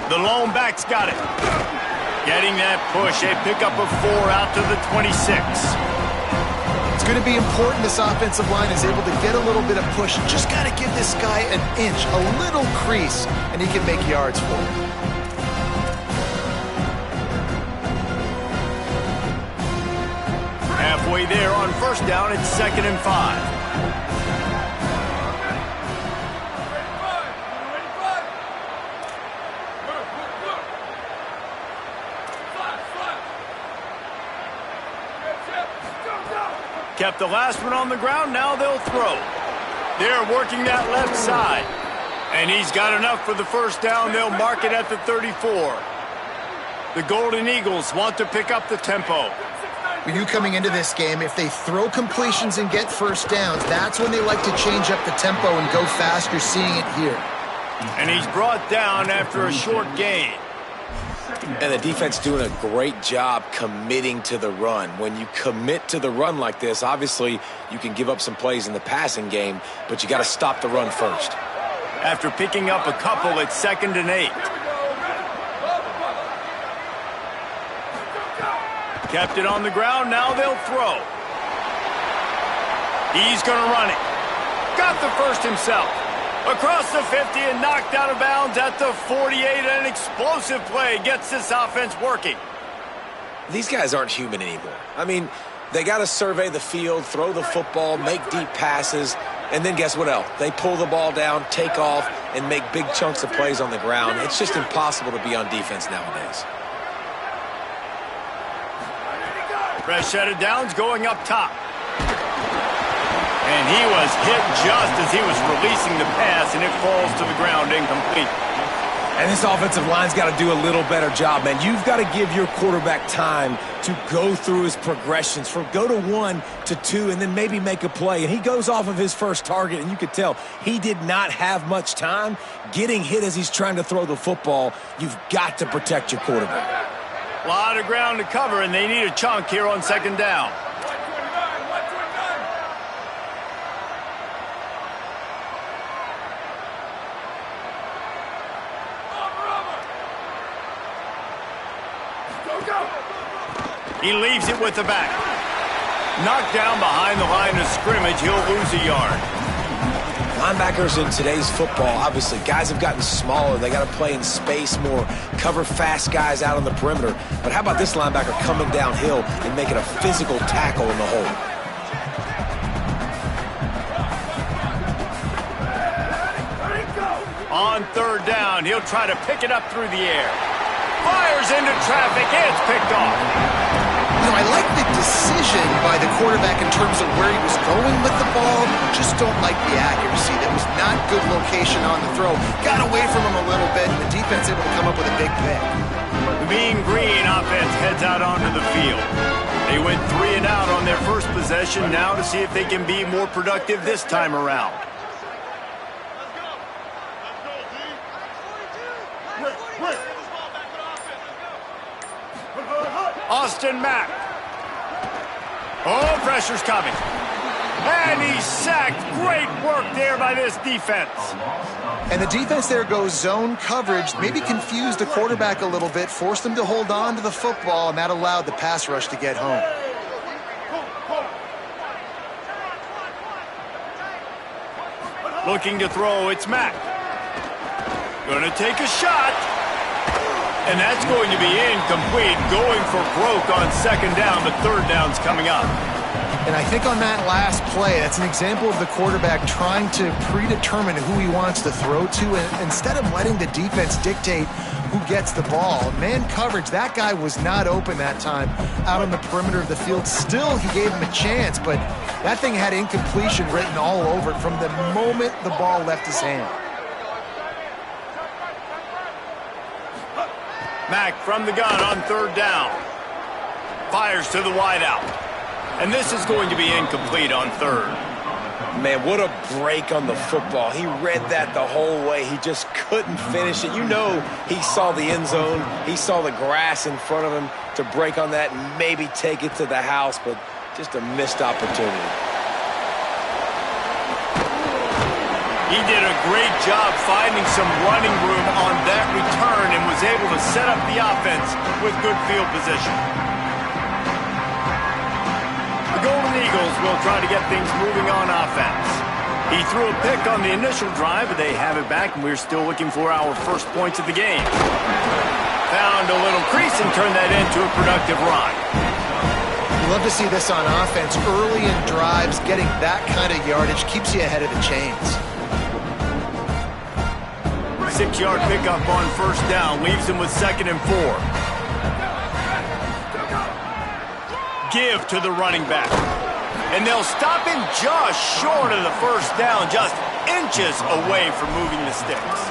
The lone back's got it. Getting that push, a pickup of 4 out to the 26. It's going to be important this offensive line is able to get a little bit of push. Just got to give this guy an inch, a little crease, and he can make yards for him. Halfway there on first down, it's 2nd and 5. Kept the last one on the ground, now they'll throw. They're working that left side. And he's got enough for the first down. They'll mark it at the 34. The Golden Eagles want to pick up the tempo. For you coming into this game, if they throw completions and get first downs, that's when they like to change up the tempo and go fast. You're seeing it here. And he's brought down after a short gain. And the defense doing a great job committing to the run. When you commit to the run like this, obviously you can give up some plays in the passing game, but you got to stop the run first. After picking up a couple, it's 2nd and 8. Kept it on the ground, now they'll throw. He's going to run it. Got the first himself. Across the 50 and knocked out of bounds at the 48. An explosive play gets this offense working. These guys aren't human anymore. I mean, they got to survey the field, throw the football, make deep passes, and then guess what else? They pull the ball down, take off, and make big chunks of plays on the ground. It's just impossible to be on defense nowadays. Fresh set of downs going up top. And he was hit just as he was releasing the pass, and it falls to the ground incomplete. And this offensive line's got to do a little better job, man. You've got to give your quarterback time to go through his progressions, from go to 1 to 2, and then maybe make a play. And he goes off of his first target, and you could tell he did not have much time getting hit as he's trying to throw the football. You've got to protect your quarterback. A lot of ground to cover, and they need a chunk here on 2nd down. He leaves it with the back. Knocked down behind the line of scrimmage. He'll lose a yard. Linebackers in today's football, obviously, guys have gotten smaller. They got to play in space more, cover fast guys out on the perimeter. But how about this linebacker coming downhill and making a physical tackle in the hole? On 3rd down, he'll try to pick it up through the air. Fires into traffic. It's picked off. You know, I like the decision by the quarterback in terms of where he was going with the ball. Just don't like the accuracy. That was not good location on the throw. Got away from him a little bit, and the defense able to come up with a big pick. The Mean Green offense heads out onto the field. They went 3 and out on their first possession. Now to see if they can be more productive this time around. Austin Mack. Oh, pressure's coming. And he's sacked. Great work there by this defense. And the defense there goes zone coverage, maybe confused the quarterback a little bit, forced him to hold on to the football, and that allowed the pass rush to get home. Looking to throw, it's Mack. Gonna take a shot. And that's going to be incomplete. Going for broke on 2nd down, but 3rd down's coming up. And I think on that last play, that's an example of the quarterback trying to predetermine who he wants to throw to, and instead of letting the defense dictate who gets the ball. Man coverage, that guy was not open that time out on the perimeter of the field. Still, he gave him a chance, but that thing had incompletion written all over it from the moment the ball left his hand. Mack from the gun on 3rd down. Fires to the wideout. And this is going to be incomplete on 3rd. Man, what a break on the football. He read that the whole way. He just couldn't finish it. You know he saw the end zone. He saw the grass in front of him to break on that and maybe take it to the house, but just a missed opportunity. He did a great job finding some running room on that return and was able to set up the offense with good field position. The Golden Eagles will try to get things moving on offense. He threw a pick on the initial drive, but they have it back, and we're still looking for our first points of the game. Found a little crease and turned that into a productive run. You love to see this on offense. Early in drives, getting that kind of yardage keeps you ahead of the chains. 6-yard pickup on first down leaves him with 2nd and 4. Give to the running back. And they'll stop him just short of the first down, just inches away from moving the sticks.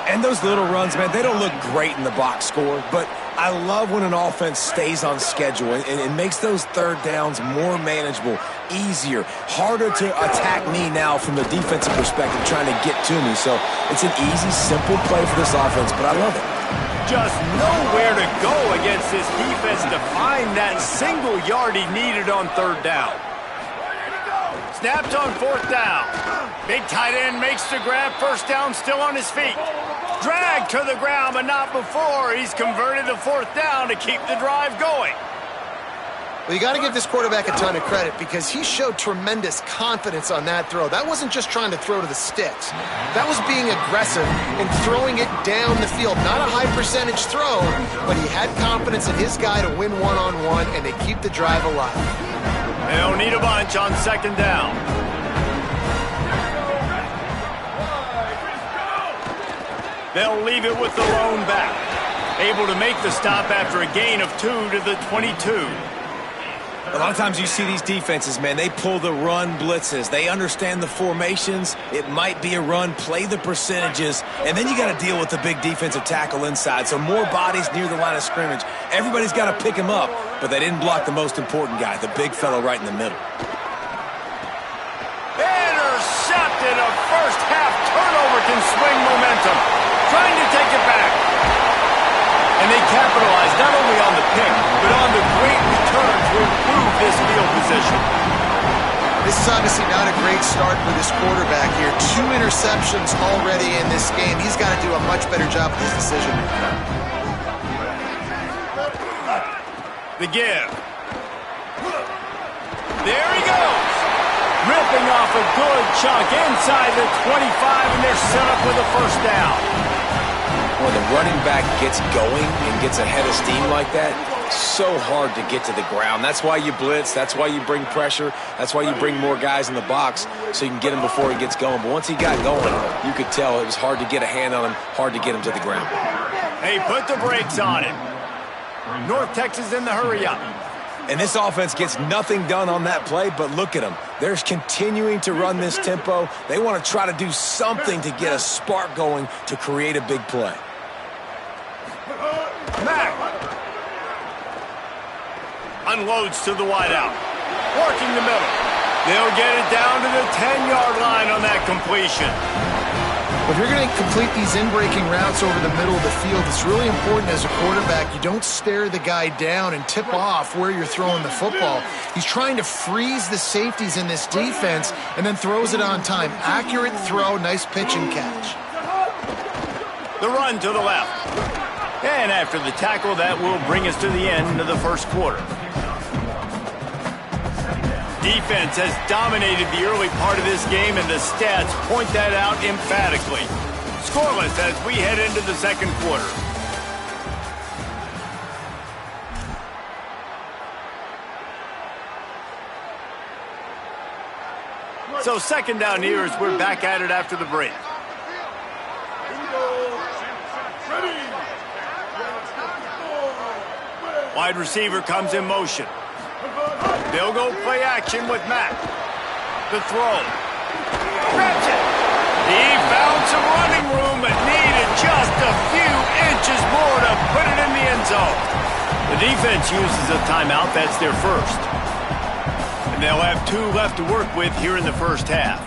And those little runs, man, they don't look great in the box score, but I love when an offense stays on schedule and it makes those third downs more manageable, easier, harder to attack me now from the defensive perspective trying to get to me. So it's an easy, simple play for this offense, but I love it. Just nowhere to go against this defense to find that single yard he needed on third down. Snapped on 4th down. Big tight end makes the grab. First down, still on his feet. Dragged to the ground, but not before. He's converted the 4th down to keep the drive going. Well, you got to give this quarterback a ton of credit because he showed tremendous confidence on that throw. That wasn't just trying to throw to the sticks. That was being aggressive and throwing it down the field. Not a high percentage throw, but he had confidence in his guy to win one-on-one, and they keep the drive alive. They'll need a bunch on 2nd down. They'll leave it with the lone back. Able to make the stop after a gain of 2 to the 22. A lot of times you see these defenses, man, they pull the run blitzes. They understand the formations. It might be a run, play the percentages, and then you got to deal with the big defensive tackle inside. So more bodies near the line of scrimmage. Everybody's got to pick him up, but they didn't block the most important guy, the big fellow right in the middle. Intercepted. A first half turnover can swing momentum. Trying to take it back. And they capitalized not only on the pick, but on the great return to improve this field position. This is obviously not a great start for this quarterback here. 2 interceptions already in this game. He's got to do a much better job with his decision. The give. There he goes. Ripping off a good chunk inside the 25, and they're set up with a first down. When the running back gets going and gets ahead of steam like that, so hard to get to the ground. That's why you blitz. That's why you bring pressure. That's why you bring more guys in the box so you can get him before he gets going. But once he got going, you could tell it was hard to get a hand on him, hard to get him to the ground. Hey, put the brakes on him. North Texas in the hurry up. And this offense gets nothing done on that play, but look at them. They're continuing to run this tempo. They want to try to do something to get a spark going to create a big play. Mack unloads to the wideout. Working the middle. They'll get it down to the 10-yard line on that completion. If you're going to complete these in-breaking routes over the middle of the field, it's really important as a quarterback you don't stare the guy down and tip off where you're throwing the football. He's trying to freeze the safeties in this defense and then throws it on time. Accurate throw, nice pitch and catch. The run to the left. And after the tackle, that will bring us to the end of the first quarter. Defense has dominated the early part of this game, and the stats point that out emphatically. Scoreless as we head into the second quarter. So 2nd down here as we're back at it after the break. Wide receiver comes in motion. They'll go play action with Mack. The throw. Grabs it. He found some running room, but needed just a few inches more to put it in the end zone. The defense uses a timeout. That's their first. And they'll have 2 left to work with here in the first half.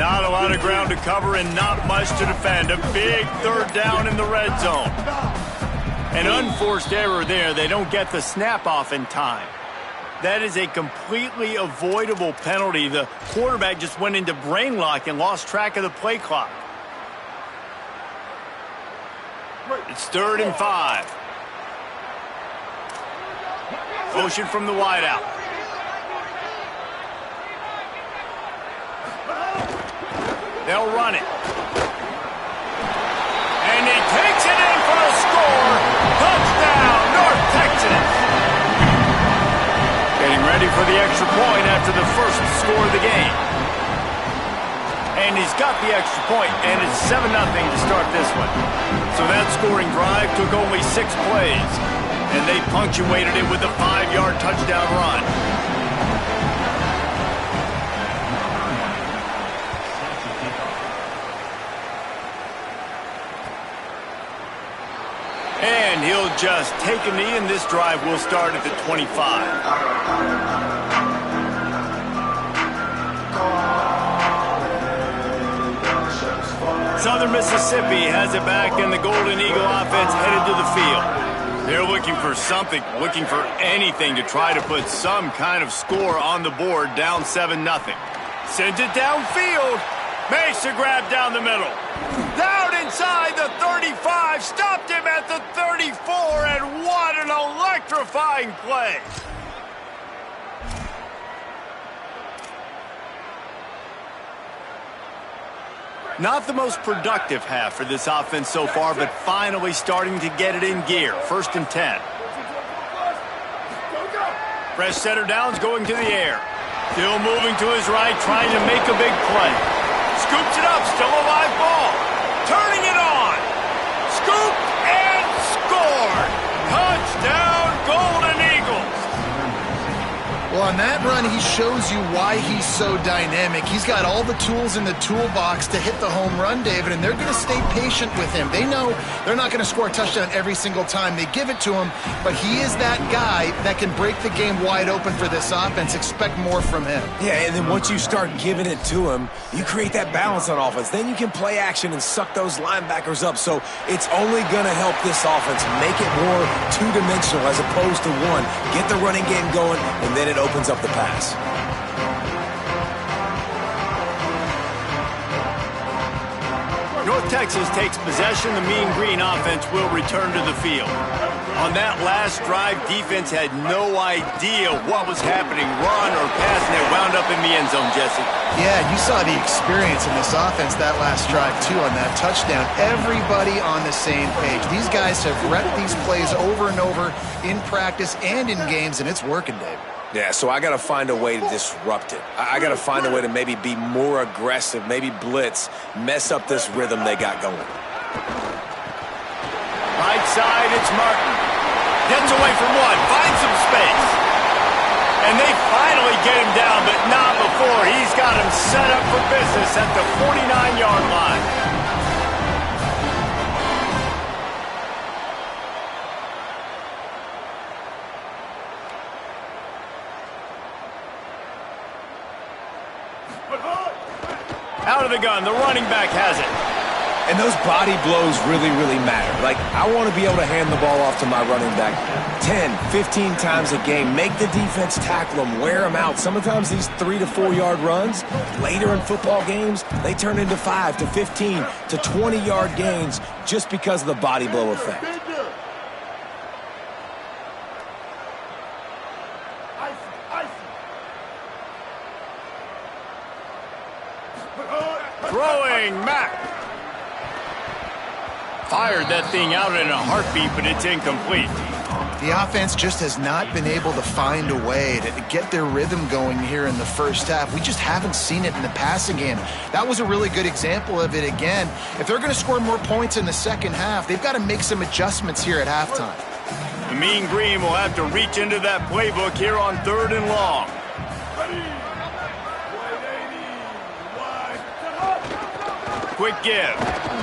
Not a lot of ground to cover and not much to defend. A big third down in the red zone. An unforced error there. They don't get the snap off in time. That is a completely avoidable penalty. The quarterback just went into brain lock and lost track of the play clock. It's 3rd and 5. Motion from the wideout. They'll run it. And he takes it in for a score. Touchdown, North Texas. Getting ready for the extra point after the first score of the game. And he's got the extra point, and it's 7-0 to start this one. So that scoring drive took only 6 plays, and they punctuated it with a 5-yard touchdown run. And he'll just take a knee, and this drive will start at the 25. Southern Mississippi has it back, and the Golden Eagle offense headed to the field. They're looking for something, looking for anything to try to put some kind of score on the board, down 7-0. Sends it downfield. Makes a grab down the middle. Down inside the 35. Stopped him at the 34, and what an electrifying play. Not the most productive half for this offense so far, but finally starting to get it in gear. 1st and 10. Fresh setter downs going to the air. Still moving to his right, trying to make a big play. Scoops it up, still a live ball. Turning it on. Scooped and scored. Touchdown, Golden Eagles. Well, on that run, he shows you why he's so dynamic. He's got all the tools in the toolbox to hit the home run, David, and they're going to stay patient with him. They know they're not going to score a touchdown every single time they give it to him, but he is that guy that can break the game wide open for this offense. Expect more from him. Yeah, and then once you start giving it to him, you create that balance on offense. Then you can play action and suck those linebackers up. So it's only going to help this offense make it more two-dimensional as opposed to one. Get the running game going, and then it opens up the pass. North Texas takes possession. The Mean Green offense will return to the field. On that last drive, defense had no idea what was happening, run or pass, and it wound up in the end zone, Jesse. Yeah, you saw the experience in this offense that last drive, too, on that touchdown. Everybody on the same page. These guys have repped these plays over and over in practice and in games, and it's working, Dave. Yeah, so I got to find a way to disrupt it. I got to find a way to maybe be more aggressive, maybe blitz, mess up this rhythm they got going. Right side, it's Martin. Gets away from one, finds some space. And they finally get him down, but not before. He's got him set up for business at the 49-yard line. Out of the gun, the running back has it. And those body blows really, really matter. Like, I want to be able to hand the ball off to my running back 10, 15 times a game. Make the defense tackle them, wear them out. Sometimes these 3 to 4 yard runs, later in football games, they turn into 5 to 15 to 20-yard gains just because of the body blow effect. Throwing Mack. Fired that thing out in a heartbeat, but it's incomplete. The offense just has not been able to find a way to get their rhythm going here in the first half. We just haven't seen it in the passing game. That was a really good example of it again. If they're going to score more points in the second half, they've got to make some adjustments here at halftime. The Mean Green will have to reach into that playbook here on 3rd and long. Quick give.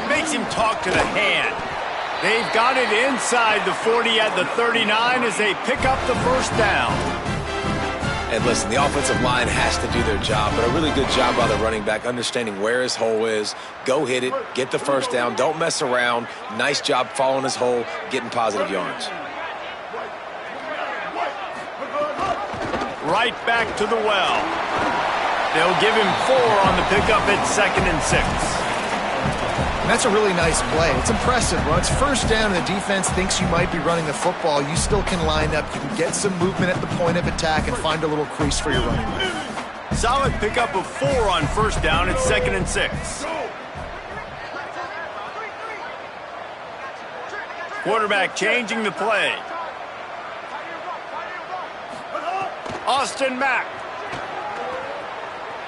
Makes him talk to the hand. They've got it inside the 40 at the 39 as they pick up the first down. And listen, the offensive line has to do their job, but a really good job by the running back, understanding where his hole is. Go hit it, get the first down, don't mess around. Nice job following his hole, getting positive yards. Right back to the well. They'll give him 4 on the pickup at 2nd and 6. And that's a really nice play. It's impressive. When it's first down and the defense thinks you might be running the football, you still can line up. You can get some movement at the point of attack and find a little crease for your running back. Solid pickup of 4 on first down at 2nd and 6. Quarterback changing the play. Austin Mack.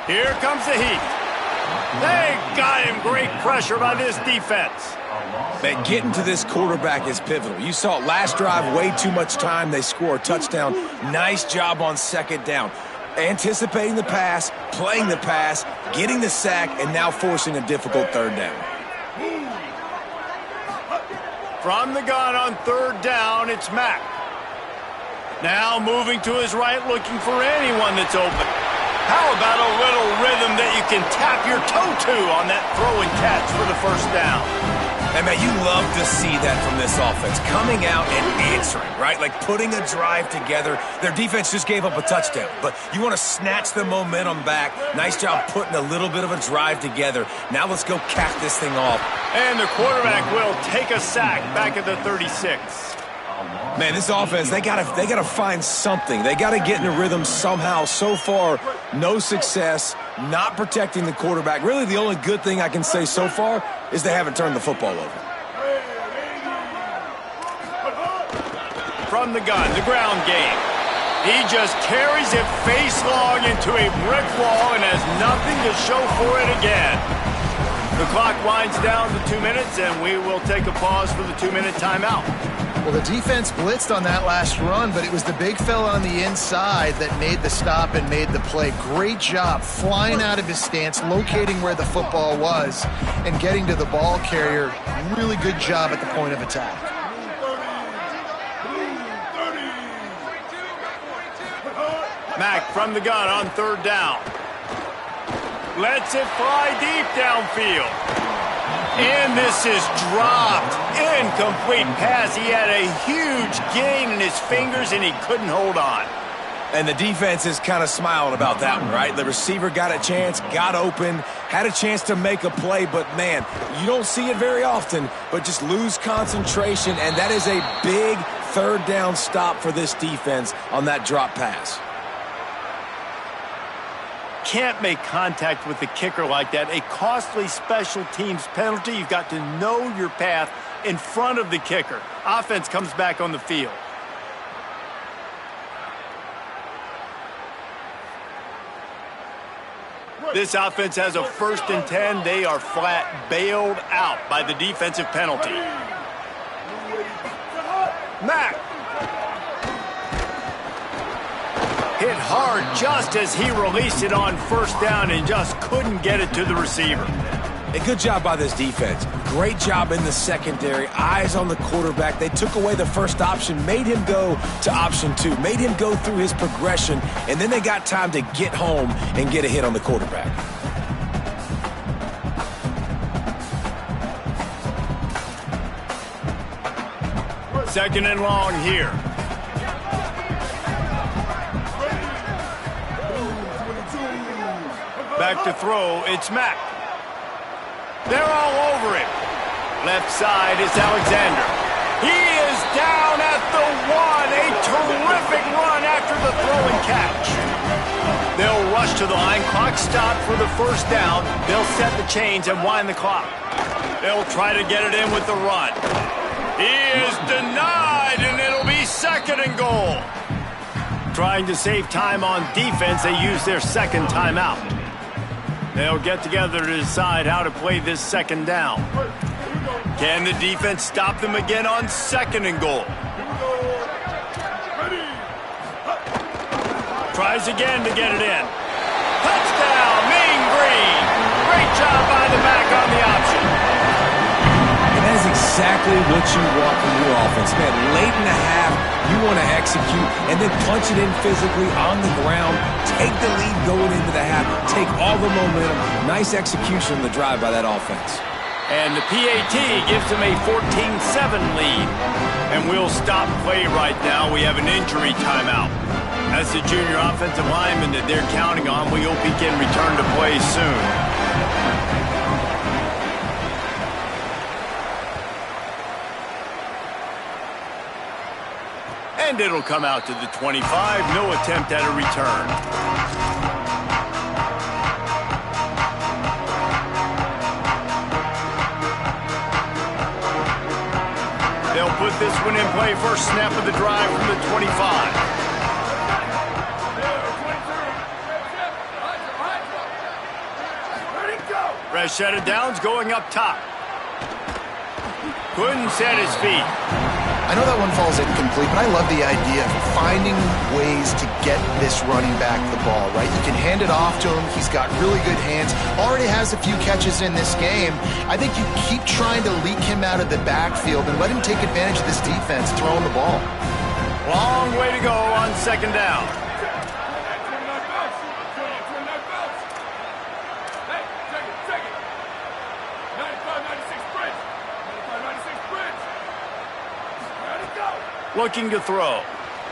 Here comes the heat. They got him. Great pressure by this defense. Man, getting to this quarterback is pivotal. You saw it last drive, way too much time. They score a touchdown. Nice job on 2nd down. Anticipating the pass, playing the pass, getting the sack, and now forcing a difficult 3rd down. From the gun on 3rd down, it's Mack. Now moving to his right, looking for anyone that's open. How about a little rhythm that you can tap your toe to on that throw and catch for the first down? And, man, you love to see that from this offense. Coming out and answering, right? Like putting a drive together. Their defense just gave up a touchdown, but you want to snatch the momentum back. Nice job putting a little bit of a drive together. Now let's go cap this thing off. And the quarterback will take a sack back at the 36. Man, this offense, they gotta find something. They gotta get in a rhythm somehow. So far, no success, not protecting the quarterback. Really, the only good thing I can say so far is they haven't turned the football over. From the gun, the ground game. He just carries it face long into a brick wall and has nothing to show for it again. The clock winds down to 2 minutes, and we will take a pause for the 2-minute timeout. Well, the defense blitzed on that last run, but it was the big fella on the inside that made the stop and made the play. Great job flying out of his stance, locating where the football was, and getting to the ball carrier. Really good job at the point of attack. Mack from the gun on 3rd down. Lets it fly deep downfield. And this is dropped. Incomplete pass. He had a huge gain in his fingers, and he couldn't hold on. And the defense is kind of smiling about that one, right? The receiver got a chance, got open, had a chance to make a play, but, man, you don't see it very often, but just lose concentration, and that is a big 3rd down stop for this defense on that drop pass. Can't make contact with the kicker like that. A costly special teams penalty. You've got to know your path in front of the kicker. Offense comes back on the field. This offense has a 1st and 10. They are flat bailed out by the defensive penalty. Mack. Hit hard just as he released it on 1st down and just couldn't get it to the receiver. A good job by this defense. Great job in the secondary. Eyes on the quarterback. They took away the first option, made him go to option 2, made him go through his progression, and then they got time to get home and get a hit on the quarterback. Second and long here. Back to throw, it's Mack. They're all over him. Left side is Alexander. He is down at the 1. A terrific run after the throw and catch. They'll rush to the line. Clock stopped for the 1st down. They'll set the chains and wind the clock. They'll try to get it in with the run. He is denied, and it'll be 2nd and goal. Trying to save time on defense, they use their 2nd timeout. They'll get together to decide how to play this 2nd down. Can the defense stop them again on 2nd and goal? Tries again to get it in. Touchdown, Mean Green. Great job by the back on the option. And that is exactly exactly what you want from your offense, man. Late in the half, you want to execute and then punch it in physically on the ground. Take the lead going into the half. Take all the momentum. Nice execution on the drive by that offense. And the PAT gives them a 14-7 lead. And we'll stop play right now. We have an injury timeout. That's the junior offensive lineman that they're counting on. We hope he can return to play soon. And it'll come out to the 25. No attempt at a return. They'll put this one in play. First snap of the drive from the 25. Rashad Downs going up top. Couldn't set his feet. I know that one falls incomplete, but I love the idea of finding ways to get this running back the ball, right? You can hand it off to him. He's got really good hands. Already has a few catches in this game. I think you keep trying to leak him out of the backfield and let him take advantage of this defense throwing the ball. Long way to go on second down. Looking to throw.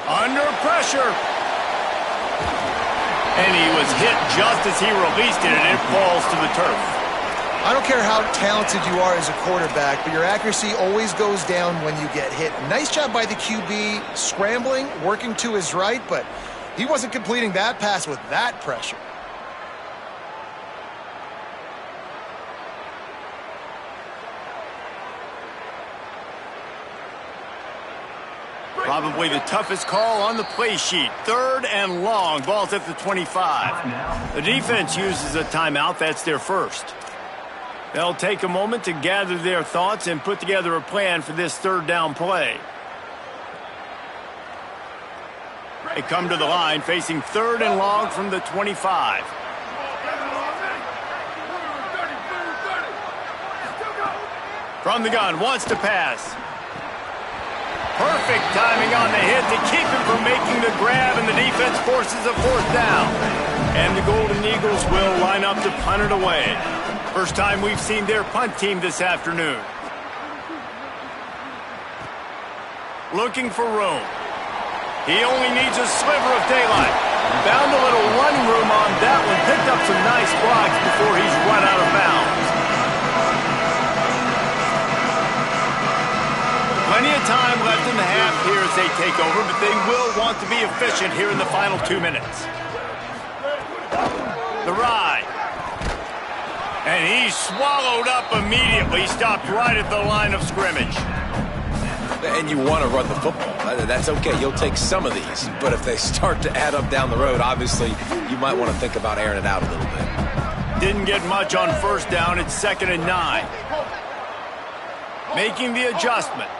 Under pressure. And he was hit just as he released it, and it falls to the turf. I don't care how talented you are as a quarterback, but your accuracy always goes down when you get hit. Nice job by the QB scrambling, working to his right, but he wasn't completing that pass with that pressure. Probably the toughest call on the play sheet. Third and long. Ball's at the 25. The defense uses a timeout. That's their first. They'll take a moment to gather their thoughts and put together a plan for this third down play. They come to the line facing third and long from the 25. From the gun, wants to pass. Perfect timing on the hit to keep him from making the grab, and the defense forces a fourth down. And the Golden Eagles will line up to punt it away. First time we've seen their punt team this afternoon. Looking for room. He only needs a sliver of daylight. Found a little running room on that one. Picked up some nice blocks before he's run out of bounds. Plenty of time left in the half here as they take over, but they will want to be efficient here in the final 2 minutes. The ride. And he swallowed up immediately, stopped right at the line of scrimmage. And you want to run the football. That's okay. You'll take some of these. But if they start to add up down the road, obviously, you might want to think about airing it out a little bit. Didn't get much on first down. It's 2nd and 9. Making the adjustment.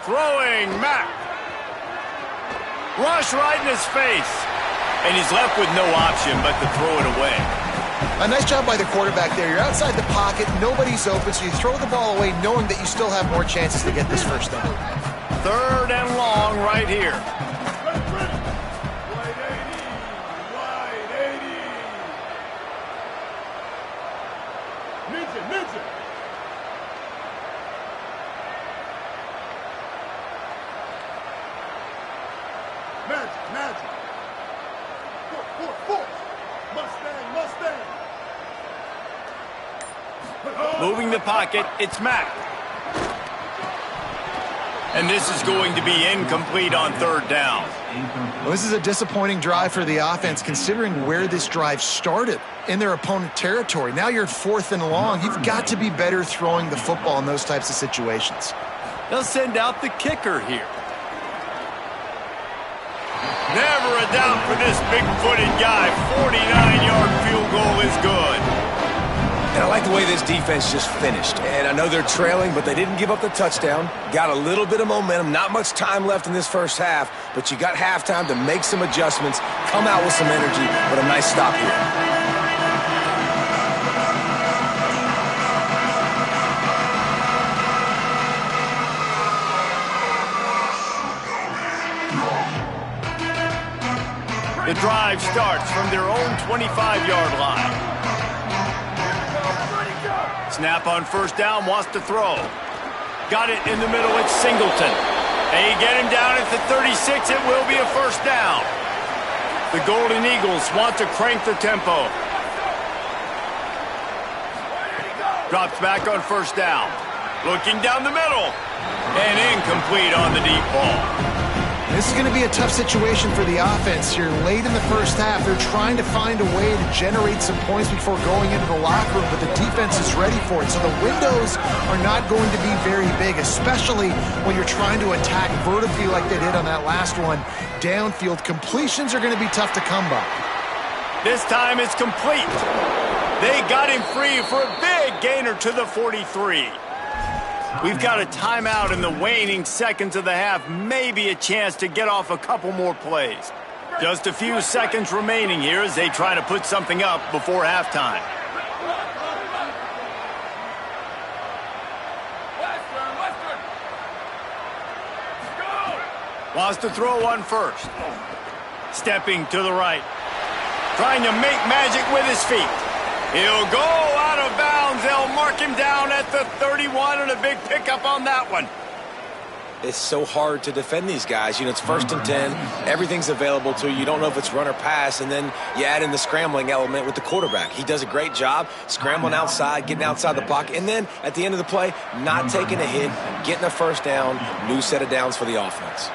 Throwing Mack. Rush right in his face. And he's left with no option but to throw it away. A nice job by the quarterback there. You're outside the pocket, nobody's open, so you throw the ball away knowing that you still have more chances to get this first down. Third and long right here. Moving the pocket, it's Mack. And this is going to be incomplete on third down. Well, this is a disappointing drive for the offense considering where this drive started in their opponent territory. Now you're 4th and long. You've got to be better throwing the football in those types of situations. They'll send out the kicker here. Never a doubt for this big-footed guy. 49-yard field goal is good. And I like the way this defense just finished. And I know they're trailing, but they didn't give up the touchdown. Got a little bit of momentum. Not much time left in this first half, but you got halftime to make some adjustments, come out with some energy, but a nice stop here. the drive starts from their own 25-yard line. Snap on first down, wants to throw. Got it in the middle, it's Singleton. They get him down at the 36, it will be a first down. The Golden Eagles want to crank the tempo. Drops back on first down. Looking down the middle. And incomplete on the deep ball. This is going to be a tough situation for the offense here. Late in the first half, they're trying to find a way to generate some points before going into the locker room, but the defense is ready for it. So the windows are not going to be very big, especially when you're trying to attack vertically like they did on that last one. Downfield completions are going to be tough to come by. This time it's complete. They got him free for a big gainer to the 43. We've got a timeout in the waning seconds of the half. Maybe a chance to get off a couple more plays. Just a few seconds remaining here as they try to put something up before halftime. Wants to throw on first. Stepping to the right. Trying to make magic with his feet. He'll go out of bounds. They'll mark him down at the 31 and a big pickup on that one. It's so hard to defend these guys. You know, it's 1st and 10. Everything's available to you. You don't know if it's run or pass, and then you add in the scrambling element with the quarterback. He does a great job scrambling outside, getting outside the pocket, and then at the end of the play, not taking a hit, getting a first down, new set of downs for the offense.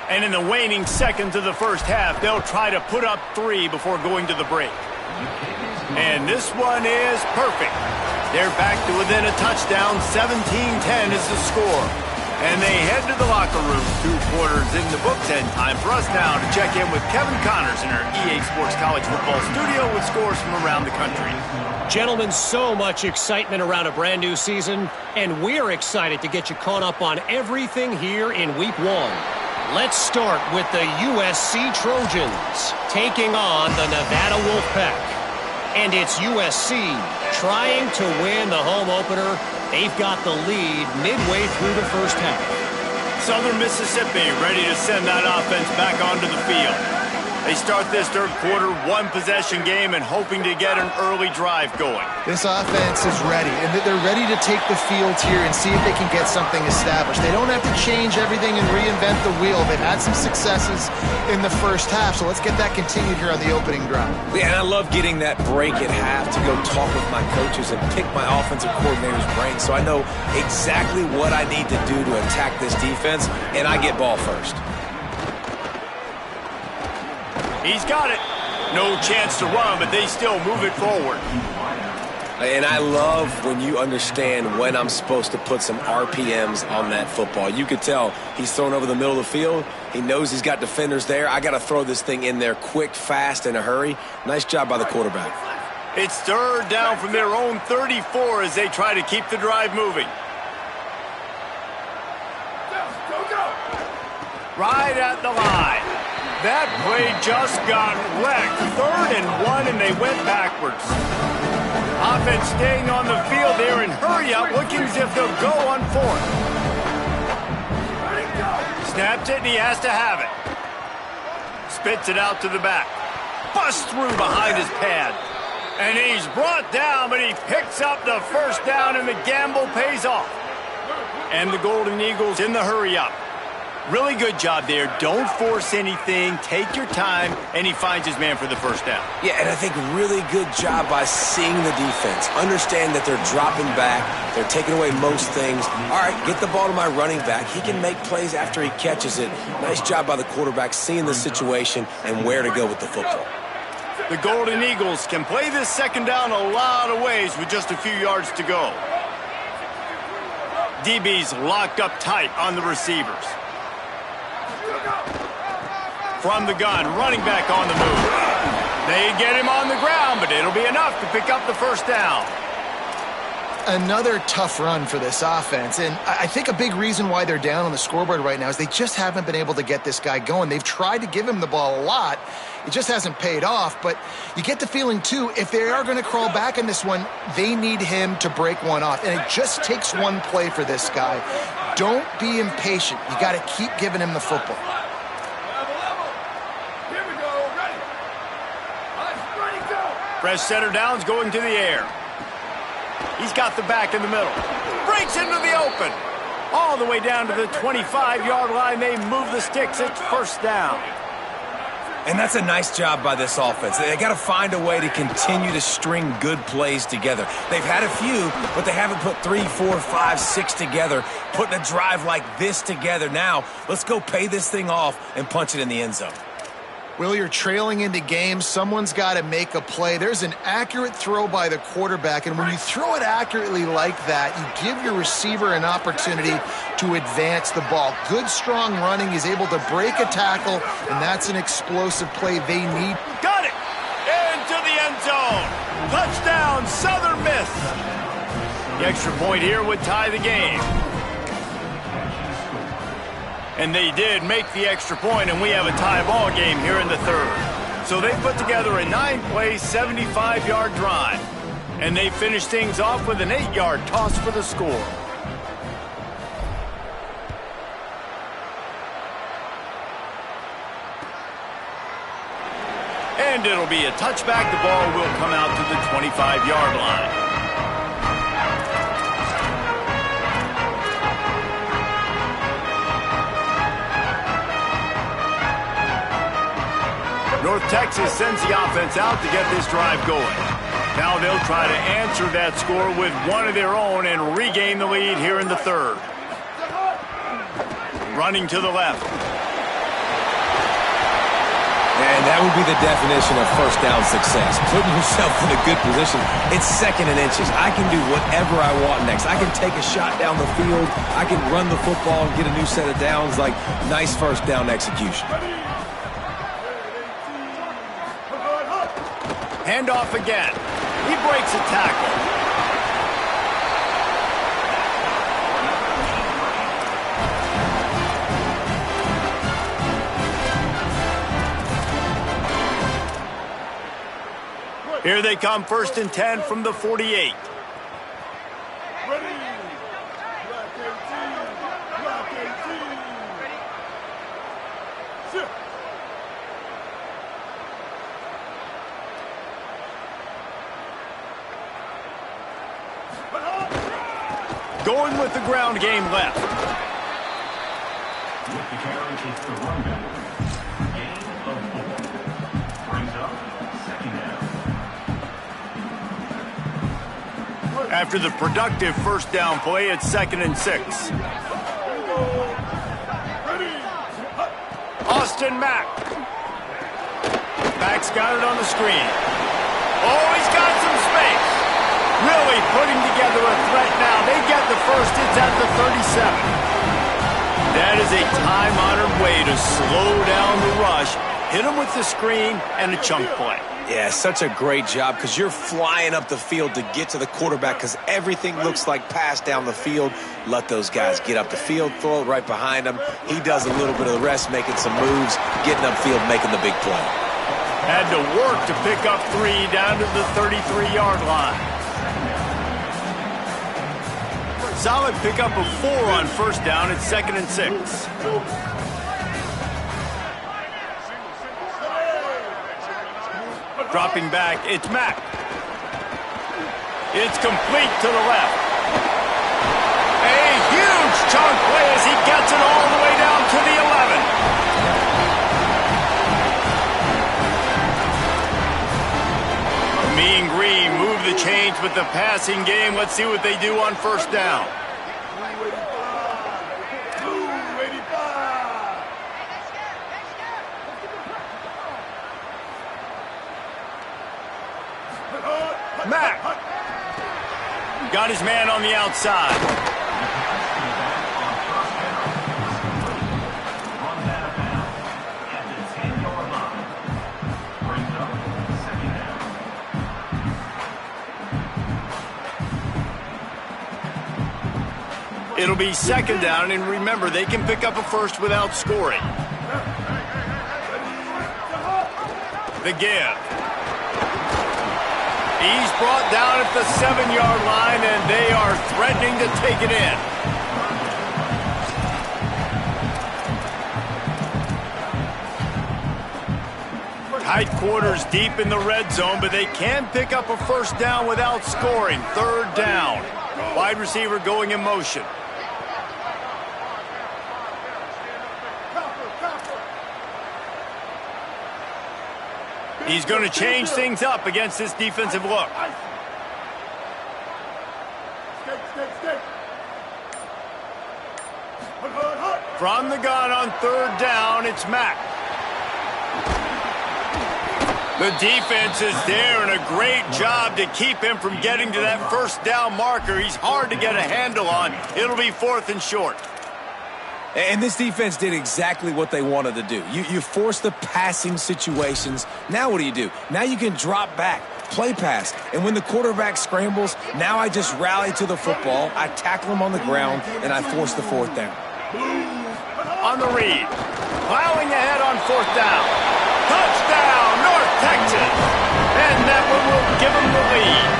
And in the waning seconds of the first half, they'll try to put up 3 before going to the break. And this one is perfect. They're back to within a touchdown. 17-10 is the score. And they head to the locker room. 2 quarters in the books, and time for us now to check in with Kevin Connors in our EA Sports College Football studio with scores from around the country. Gentlemen, so much excitement around a brand new season, and we're excited to get you caught up on everything here in Week 1. Let's start with the USC Trojans taking on the Nevada Wolfpack. And it's USC trying to win the home opener. They've got the lead midway through the first half. Southern Mississippi ready to send that offense back onto the field. They start this third quarter, 1-possession game, and hoping to get an early drive going. This offense is ready, and they're ready to take the field here and see if they can get something established. They don't have to change everything and reinvent the wheel. They've had some successes in the first half, so let's get that continued here on the opening drive. Yeah, and I love getting that break at half to go talk with my coaches and pick my offensive coordinator's brain so I know exactly what I need to do to attack this defense, and I get ball first. He's got it. No chance to run, but they still move it forward. And I love when you understand when I'm supposed to put some RPMs on that football. You could tell he's thrown over the middle of the field. He knows he's got defenders there. I got to throw this thing in there quick, fast, in a hurry. Nice job by the quarterback. It's third down from their own 34 as they try to keep the drive moving. Right at the line. That play just got wrecked. 3rd and 1, and they went backwards. Offense staying on the field there in hurry-up, looking as if they'll go on 4th. Snaps it, and he has to have it. Spits it out to the back. Busts through behind his pad. And he's brought down, but he picks up the first down, and the gamble pays off. And the Golden Eagles in the hurry-up. Really good job there. Don't force anything. Take your time, and he finds his man for the first down. Yeah, and I think really good job by seeing the defense. Understand that they're dropping back. They're taking away most things. All right, get the ball to my running back. He can make plays after he catches it. Nice job by the quarterback seeing the situation and where to go with the football. The Golden Eagles can play this second down a lot of ways with just a few yards to go. DB's locked up tight on the receivers. From the gun, running back on the move. They get him on the ground, but it'll be enough to pick up the first down. Another tough run for this offense, and I think a big reason why they're down on the scoreboard right now is they just haven't been able to get this guy going. They've tried to give him the ball a lot. It just hasn't paid off, but you get the feeling, too, if they are going to crawl back in this one, they need him to break one off, and it just takes one play for this guy. Don't be impatient. You got to keep giving him the football. Fresh center downs going to the air. He's got the back in the middle. Breaks into the open. All the way down to the 25-yard line. They move the sticks. It's first down. And that's a nice job by this offense. They got to find a way to continue to string good plays together. They've had a few, but they haven't put 3, 4, 5, 6 together, putting a drive like this together. Now, let's go pay this thing off and punch it in the end zone. Will, you're trailing into games. Someone's got to make a play. There's an accurate throw by the quarterback, and when you throw it accurately like that, you give your receiver an opportunity to advance the ball. Good, strong running. He's able to break a tackle, and that's an explosive play they need. Got it! Into the end zone. Touchdown, Southern Miss. The extra point here would tie the game. And they did make the extra point, and we have a tie ball game here in the third. So they put together a 9-play, 75-yard drive. And they finished things off with an 8-yard toss for the score. And it'll be a touchback. The ball will come out to the 25-yard line. North Texas sends the offense out to get this drive going. Now they'll try to answer that score with one of their own and regain the lead here in the third. Running to the left. And that would be the definition of first down success. Putting yourself in a good position. It's second and inches. I can do whatever I want next. I can take a shot down the field. I can run the football and get a new set of downs. Like, nice first down execution. Handoff again. He breaks a tackle. Here they come, 1st and 10 from the 48. Going with the ground game left. With the carry, it's the runback. Gain of 4. Brings up second down. After the productive first down play, it's 2nd and 6. Austin Mack. Mack's got it on the screen. Oh, he's got some space. Really putting together a threat now. They get the first. It's at the 37. That is a time-honored way to slow down the rush, hit him with the screen, and a chunk play. Yeah, such a great job because you're flying up the field to get to the quarterback because everything looks like pass down the field. Let those guys get up the field, throw it right behind him. He does a little bit of the rest, making some moves, getting upfield, making the big play. Had to work to pick up 3 down to the 33-yard line. Solid pickup of 4 on first down. It's 2nd and 6. Dropping back, it's Mack. It's complete to the left. A huge chunk play as he gets it all the way down to the 11. Mean Green move the chains with the passing game. Let's see what they do on first down. Mack got his man on the outside. It'll be 2nd down, and remember, they can pick up a first without scoring. The give. He's brought down at the 7-yard line, and they are threatening to take it in. Tight quarters deep in the red zone, but they can pick up a first down without scoring. Third down. Wide receiver going in motion. He's going to change things up against this defensive look. From the gun on third down, it's Mack. The defense is there, and a great job to keep him from getting to that first down marker. He's hard to get a handle on. It'll be 4th and short. And this defense did exactly what they wanted to do. You force the passing situations. Now what do? Now you can drop back, play pass. And when the quarterback scrambles, now I just rally to the football, I tackle him on the ground, and I force the 4th down. On the read. Plowing ahead on 4th down. Touchdown, North Texas. And that one will give them the lead.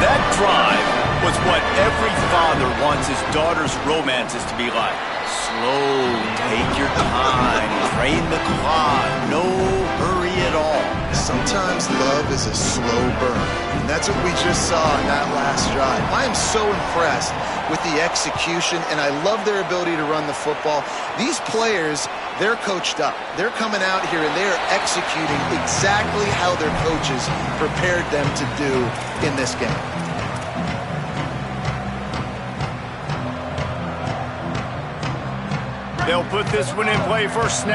That drive was what every father wants his daughter's romances to be like. Slow, take your time, drain the clock, no hurry at all. Sometimes love is a slow burn, and that's what we just saw in that last drive. I am so impressed with the execution, and I love their ability to run the football. These players, they're coached up. They're coming out here, and they are executing exactly how their coaches prepared them to do in this game. They'll put this one in play first snap.